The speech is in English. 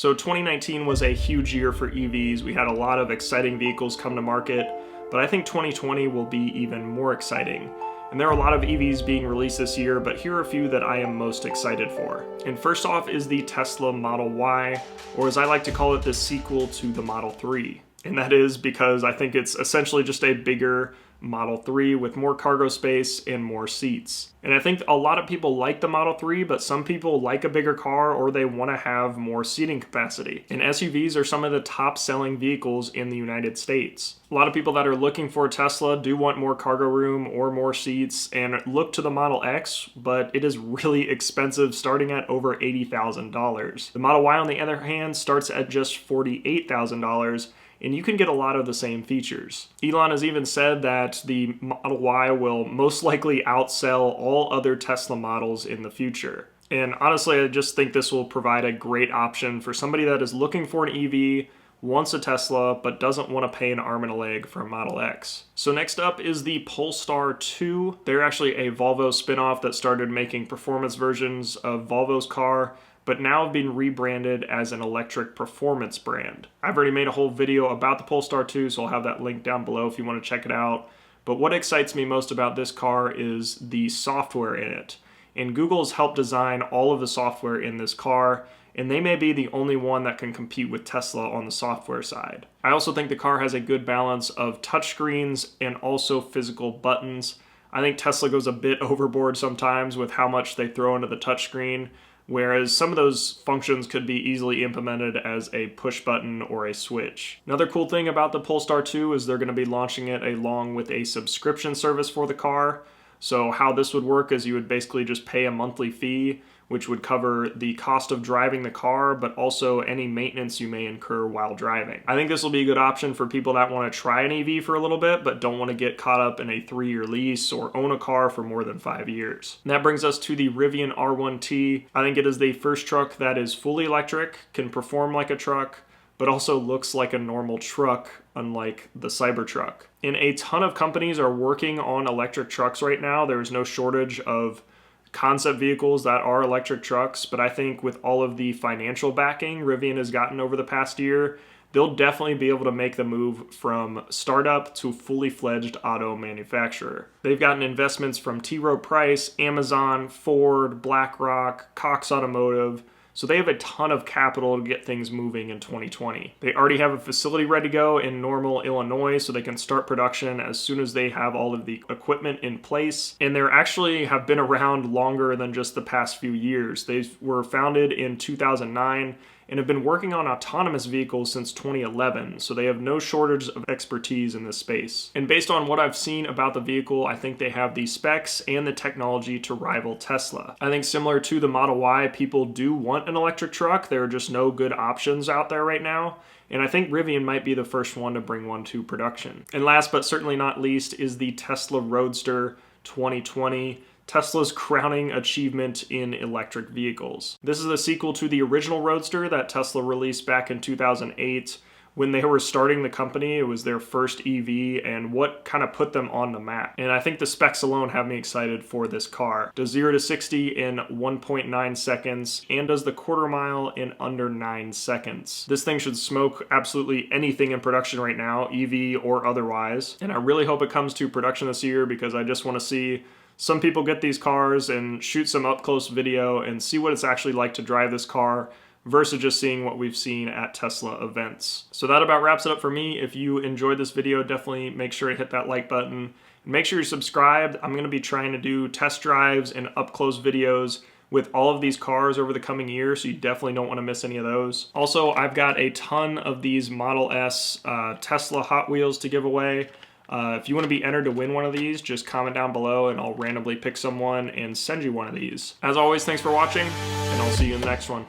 So 2019 was a huge year for EVs. We had a lot of exciting vehicles come to market, but I think 2020 will be even more exciting. And there are a lot of EVs being released this year, but here are a few that I am most excited for. And first off is the Tesla Model Y, or as I like to call it, the sequel to the Model 3. And that is because I think it's essentially just a bigger Model 3 with more cargo space and more seats. And I think a lot of people like the Model 3, but some people like a bigger car or they want to have more seating capacity. And SUVs are some of the top selling vehicles in the United States. A lot of people that are looking for a Tesla do want more cargo room or more seats and look to the Model X, but it is really expensive, starting at over $80,000. The Model Y, on the other hand, starts at just $48,000. And you can get a lot of the same features. Elon has even said that the Model Y will most likely outsell all other Tesla models in the future. And honestly, I just think this will provide a great option for somebody that is looking for an EV, wants a Tesla, but doesn't want to pay an arm and a leg for a Model X. So next up is the Polestar 2. They're actually a Volvo spinoff that started making performance versions of Volvo's car, but now have been rebranded as an electric performance brand. I've already made a whole video about the Polestar 2, so I'll have that link down below if you want to check it out. But what excites me most about this car is the software in it. And Google's helped design all of the software in this car, and they may be the only one that can compete with Tesla on the software side. I also think the car has a good balance of touchscreens and also physical buttons. I think Tesla goes a bit overboard sometimes with how much they throw into the touchscreen, whereas some of those functions could be easily implemented as a push button or a switch. Another cool thing about the Polestar 2 is they're going to be launching it along with a subscription service for the car. So how this would work is you would basically just pay a monthly fee, which would cover the cost of driving the car, but also any maintenance you may incur while driving. I think this will be a good option for people that want to try an EV for a little bit, but don't want to get caught up in a 3-year lease or own a car for more than 5 years. And that brings us to the Rivia R1T. I think it is the first truck that is fully electric, can perform like a truck, but also looks like a normal truck, unlike the Cybertruck. And a ton of companies are working on electric trucks right now. There is no shortage of concept vehicles that are electric trucks, but I think with all of the financial backing Rivian has gotten over the past year, they'll definitely be able to make the move from startup to fully fledged auto manufacturer. They've gotten investments from T. Rowe Price, Amazon, Ford, BlackRock, Cox Automotive, so they have a ton of capital to get things moving in 2020. They already have a facility ready to go in Normal, Illinois, so they can start production as soon as they have all of the equipment in place. And they actually have been around longer than just the past few years. They were founded in 2009 and have been working on autonomous vehicles since 2011, so they have no shortage of expertise in this space. And based on what I've seen about the vehicle, I think they have the specs and the technology to rival Tesla. I think similar to the Model Y, people do want an electric truck. There are just no good options out there right now. And I think Rivian might be the first one to bring one to production. And last but certainly not least is the Tesla Roadster 2020. Tesla's crowning achievement in electric vehicles. This is a sequel to the original Roadster that Tesla released back in 2008. When they were starting the company, it was their first EV and what kind of put them on the map. And I think the specs alone have me excited for this car. Does 0 to 60 in 1.9 seconds and does the quarter mile in under 9 seconds. This thing should smoke absolutely anything in production right now, EV or otherwise. And I really hope it comes to production this year because I just want to see some people get these cars and shoot some up-close video and see what it's actually like to drive this car versus just seeing what we've seen at Tesla events. So that about wraps it up for me. If you enjoyed this video, definitely make sure to hit that like button. Make sure you're subscribed. I'm going to be trying to do test drives and up-close videos with all of these cars over the coming year, so you definitely don't want to miss any of those. Also, I've got a ton of these Model S Tesla Hot Wheels to give away. If you want to be entered to win one of these, just comment down below and I'll randomly pick someone and send you one of these. As always, thanks for watching, and I'll see you in the next one.